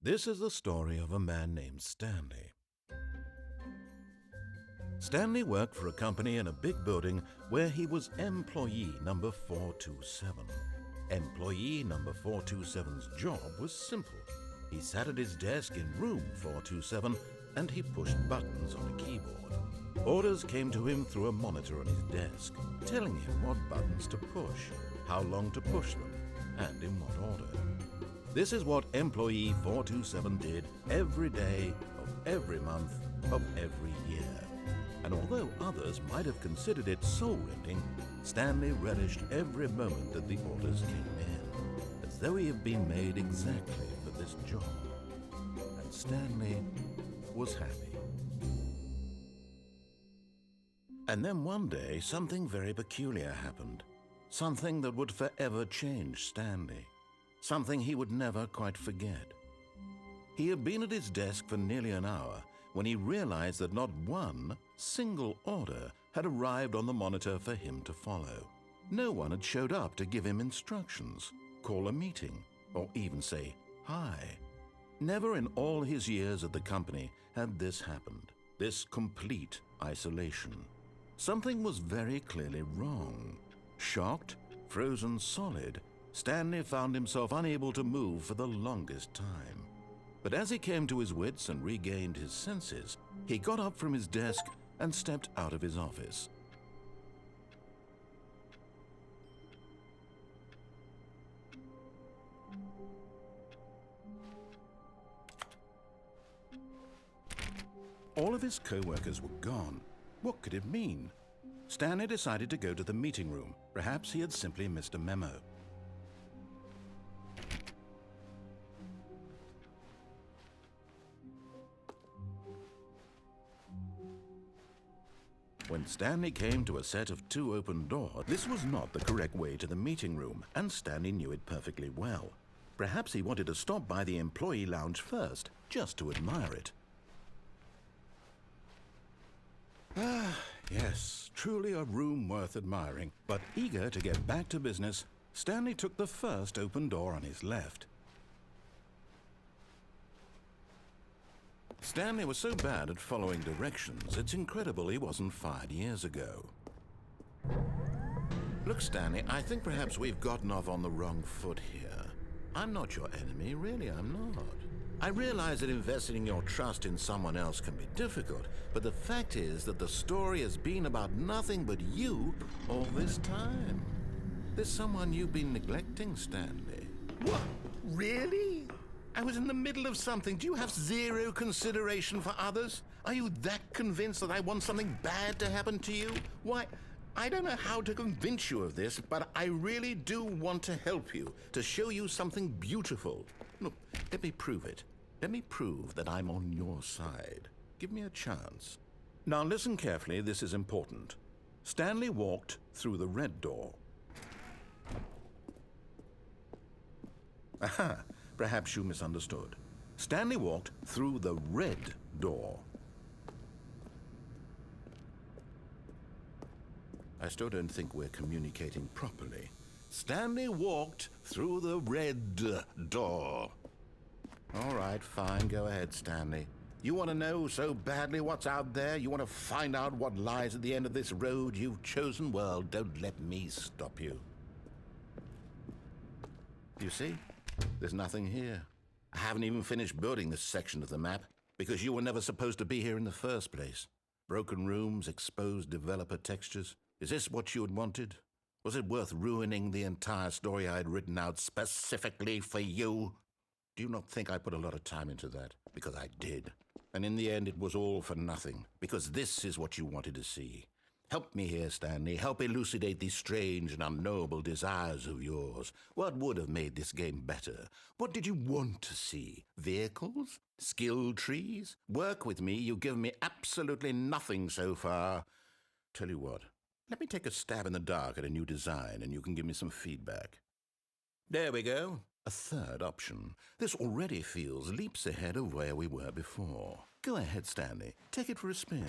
This is the story of a man named Stanley. Stanley worked for a company in a big building where he was employee number 427. Employee number 427's job was simple. He sat at his desk in room 427 and he pushed buttons on a keyboard. Orders came to him through a monitor on his desk, telling him what buttons to push, how long to push them, and in what order. This is what employee 427 did every day of every month of every year. And although others might have considered it soul-rending, Stanley relished every moment that the orders came in, as though he had been made exactly for this job. And Stanley was happy. And then one day, something very peculiar happened. Something that would forever change Stanley. Something he would never quite forget. He had been at his desk for nearly an hour when he realized that not one single order had arrived on the monitor for him to follow. No one had showed up to give him instructions, call a meeting, or even say hi. Never in all his years at the company had this happened, this complete isolation. Something was very clearly wrong. Shocked, frozen solid, Stanley found himself unable to move for the longest time. But as he came to his wits and regained his senses, he got up from his desk and stepped out of his office. All of his co-workers were gone. What could it mean? Stanley decided to go to the meeting room. Perhaps he had simply missed a memo. When Stanley came to a set of 2 open doors, this was not the correct way to the meeting room, and Stanley knew it perfectly well. Perhaps he wanted to stop by the employee lounge first, just to admire it. Yes, truly a room worth admiring. But eager to get back to business, Stanley took the first open door on his left. Stanley was so bad at following directions, it's incredible he wasn't fired years ago. Look, Stanley, I think perhaps we've gotten off on the wrong foot here. I'm not your enemy, really, I'm not. I realize that investing your trust in someone else can be difficult, but the fact is that the story has been about nothing but you all this time. There's someone you've been neglecting, Stanley. What? Really? I was in the middle of something. Do you have zero consideration for others? Are you that convinced that I want something bad to happen to you? Why, I don't know how to convince you of this, but I really do want to help you, to show you something beautiful. Look, let me prove it. Let me prove that I'm on your side. Give me a chance. Now listen carefully, this is important. Stanley walked through the red door. Aha! Perhaps you misunderstood. Stanley walked through the red door. I still don't think we're communicating properly. Stanley walked through the red door. All right, fine, go ahead, Stanley. You want to know so badly what's out there? You want to find out what lies at the end of this road you've chosen? Well, don't let me stop you. You see? There's nothing here. I haven't even finished building this section of the map because you were never supposed to be here in the first place. Broken rooms, exposed developer textures. Is this what you had wanted? Was it worth ruining the entire story I had written out specifically for you? Do you not think I put a lot of time into that? Because I did. And in the end, it was all for nothing, because this is what you wanted to see. Help me here, Stanley. Help elucidate these strange and unknowable desires of yours. What would have made this game better? What did you want to see? Vehicles? Skill trees? Work with me. You've given me absolutely nothing so far. Tell you what, let me take a stab in the dark at a new design and you can give me some feedback. There we go. A third option. This already feels leaps ahead of where we were before. Go ahead, Stanley. Take it for a spin.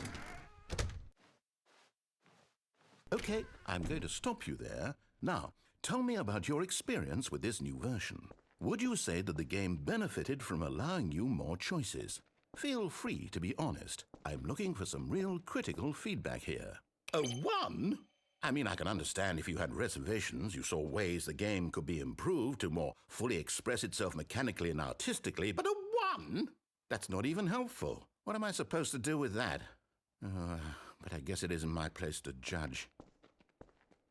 Okay, I'm going to stop you there. Now, tell me about your experience with this new version. would you say that the game benefited from allowing you more choices? Feel free to be honest. I'm looking for some real critical feedback here. A 1? I mean, I can understand if you had reservations, you saw ways the game could be improved to more fully express itself mechanically and artistically, but a 1? That's not even helpful. What am I supposed to do with that? But I guess it isn't my place to judge.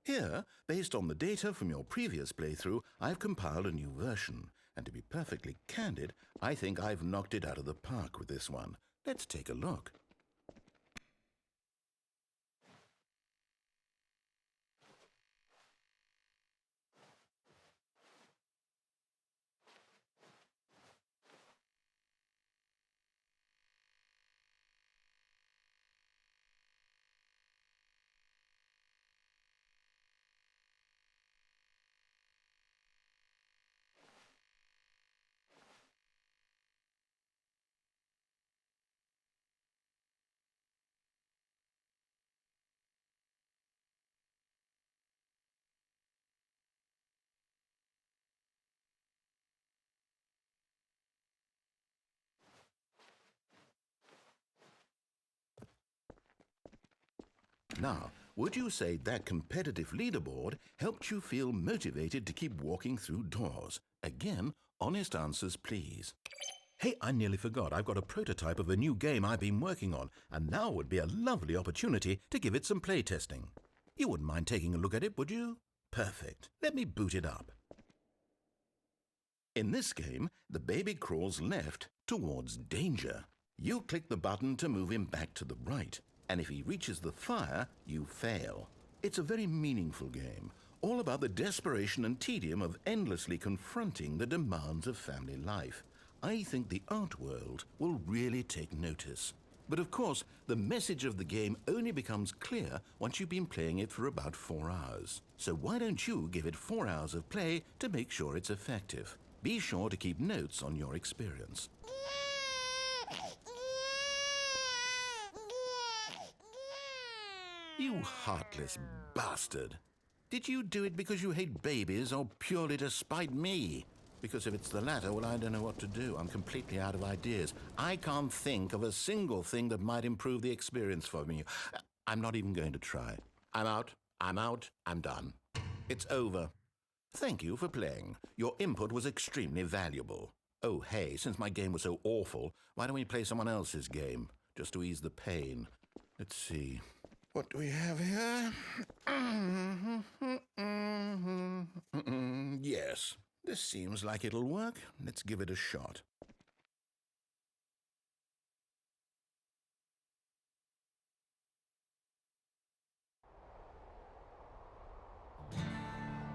Here, based on the data from your previous playthrough, I've compiled a new version. And to be perfectly candid, I think I've knocked it out of the park with this one. Let's take a look. Now, would you say that competitive leaderboard helped you feel motivated to keep walking through doors? Again, honest answers, please. Hey, I nearly forgot. I've got a prototype of a new game I've been working on, and now would be a lovely opportunity to give it some playtesting. You wouldn't mind taking a look at it, would you? Perfect. Let me boot it up. In this game, the baby crawls left towards danger. You click the button to move him back to the right, and if he reaches the fire, you fail. It's a very meaningful game, all about the desperation and tedium of endlessly confronting the demands of family life. I think the art world will really take notice. But of course, the message of the game only becomes clear once you've been playing it for about 4 hours. So why don't you give it 4 hours of play to make sure it's effective? Be sure to keep notes on your experience. You heartless bastard. Did you do it because you hate babies or purely to spite me? Because if it's the latter, well, I don't know what to do. I'm completely out of ideas. I can't think of a single thing that might improve the experience for me. I'm not even going to try. I'm out, I'm done. It's over. Thank you for playing. Your input was extremely valuable. Oh, hey, since my game was so awful, why don't we play someone else's game, just to ease the pain? Let's see. What do we have here? Yes, this seems like it'll work. Let's give it a shot.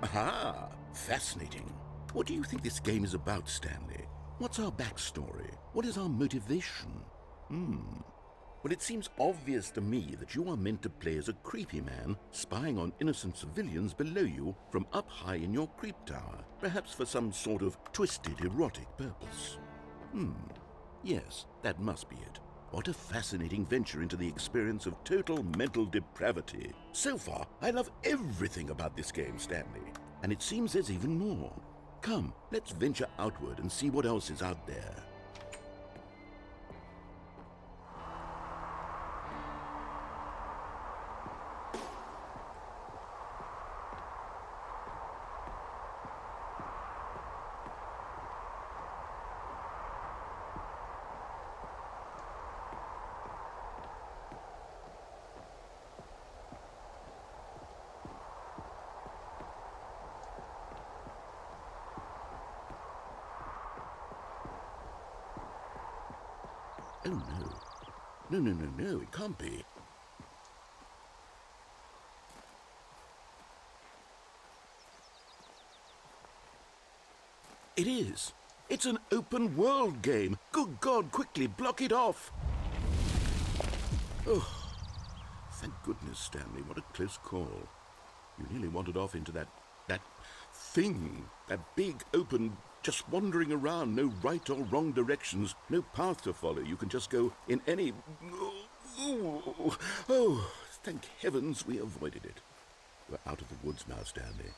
Aha! Fascinating. What do you think this game is about, Stanley? What's our backstory? What is our motivation? Well, it seems obvious to me that you are meant to play as a creepy man spying on innocent civilians below you from up high in your creep tower, perhaps for some sort of twisted erotic purpose. Yes, that must be it. What a fascinating venture into the experience of total mental depravity. So far, I love everything about this game, Stanley. And it seems there's even more. Come, let's venture outward and see what else is out there. Oh, no. No, it can't be. It is. It's an open world game. Good God, quickly, block it off. Oh, thank goodness, Stanley. What a close call. You nearly wandered off into that thing, that big, open, just wandering around, no right or wrong directions, no path to follow. You can just go in any... Oh, thank heavens we avoided it. We're out of the woods now, Stanley.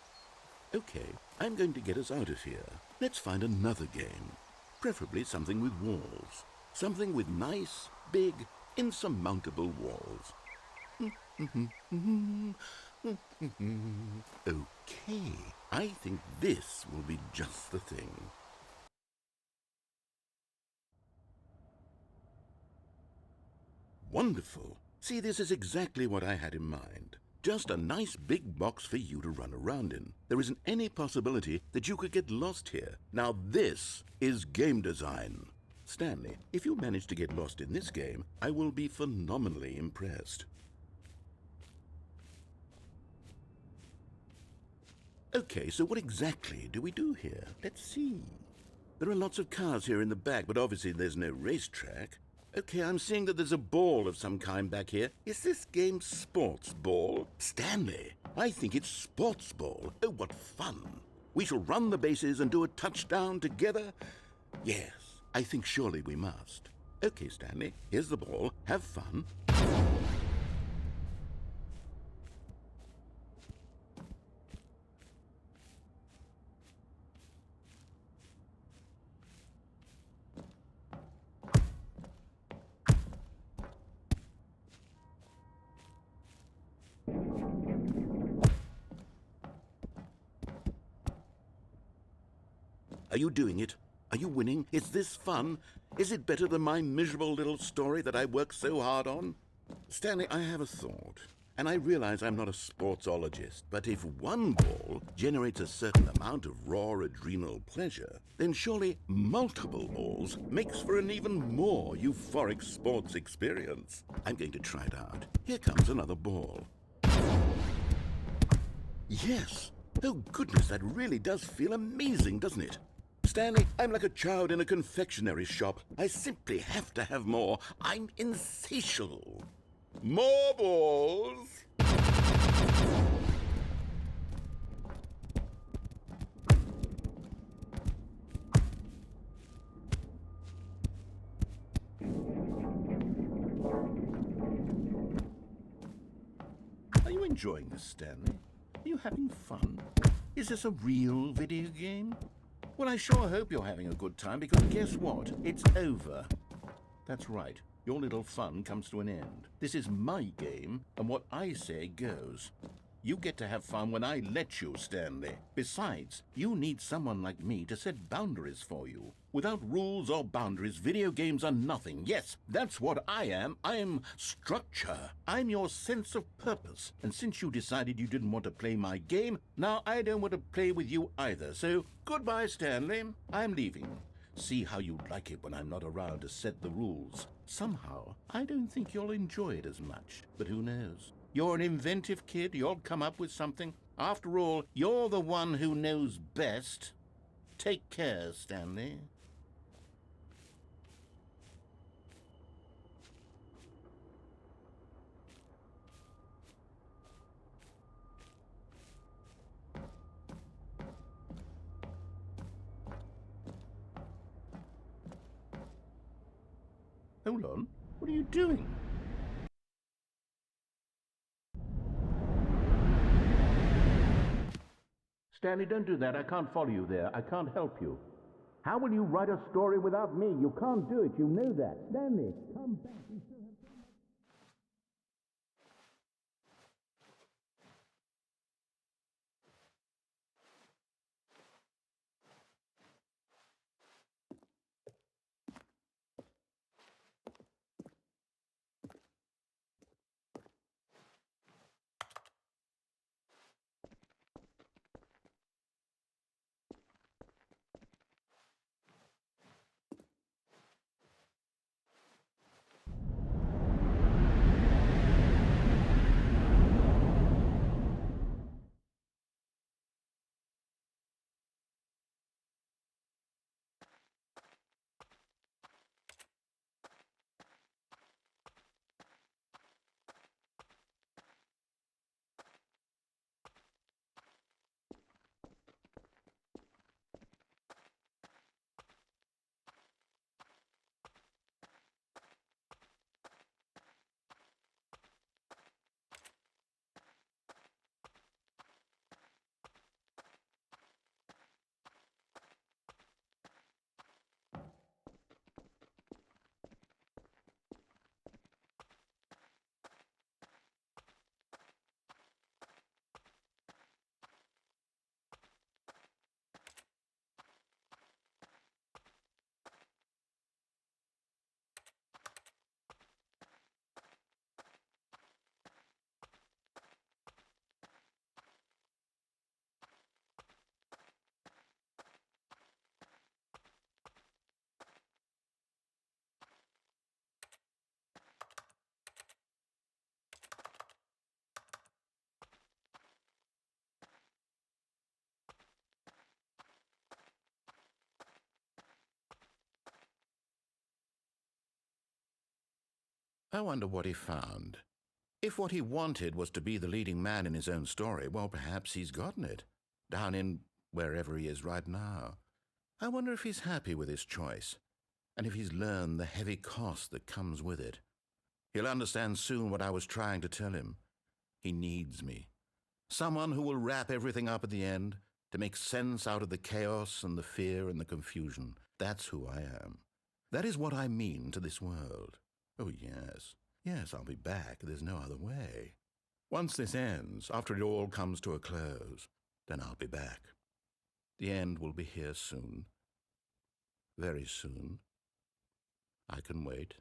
Okay, I'm going to get us out of here. Let's find another game. Preferably something with walls. Something with nice, big, insurmountable walls. Okay, I think this will be just the thing. Wonderful. See, this is exactly what I had in mind. Just a nice big box for you to run around in. There isn't any possibility that you could get lost here. Now this is game design. Stanley, if you manage to get lost in this game, I will be phenomenally impressed. Okay, so what exactly do we do here? Let's see. There are lots of cars here in the back, but obviously there's no racetrack. Okay, I'm seeing that there's a ball of some kind back here. Is this game sports ball? Stanley, I think it's sports ball. Oh, what fun. We shall run the bases and do a touchdown together? Yes, I think surely we must. Okay, Stanley, here's the ball. Have fun. Are you doing it? Are you winning? Is this fun? Is it better than my miserable little story that I worked so hard on? Stanley, I have a thought. And I realize I'm not a sportsologist, but if one ball generates a certain amount of raw adrenal pleasure, then surely multiple balls makes for an even more euphoric sports experience. I'm going to try it out. Here comes another ball. Yes! Oh goodness, that really does feel amazing, doesn't it? Stanley, I'm like a child in a confectionery shop. I simply have to have more. I'm insatiable. More balls! Are you enjoying this, Stanley? Are you having fun? Is this a real video game? Well, I sure hope you're having a good time, because guess what? It's over. That's right. Your little fun comes to an end. This is my game, and what I say goes. You get to have fun when I let you, Stanley. Besides, you need someone like me to set boundaries for you. Without rules or boundaries, video games are nothing. Yes, that's what I am. I'm structure. I'm your sense of purpose. And since you decided you didn't want to play my game, now I don't want to play with you either. So, goodbye, Stanley. I'm leaving. See how you'd like it when I'm not around to set the rules. Somehow, I don't think you'll enjoy it as much. But who knows? You're an inventive kid. You'll come up with something. After all, you're the one who knows best. Take care, Stanley. Hold on. What are you doing? Stanley, don't do that. I can't follow you there. I can't help you. How will you write a story without me? You can't do it. You know that. Stanley, come back. We still have... I wonder what he found. If what he wanted was to be the leading man in his own story, well, perhaps he's gotten it, down in wherever he is right now. I wonder if he's happy with his choice, and if he's learned the heavy cost that comes with it. He'll understand soon what I was trying to tell him. He needs me. Someone who will wrap everything up at the end, to make sense out of the chaos and the fear and the confusion. That's who I am. That is what I mean to this world. Oh, yes. Yes, I'll be back. There's no other way. Once this ends, after it all comes to a close, then I'll be back. The end will be here soon. Very soon. I can wait.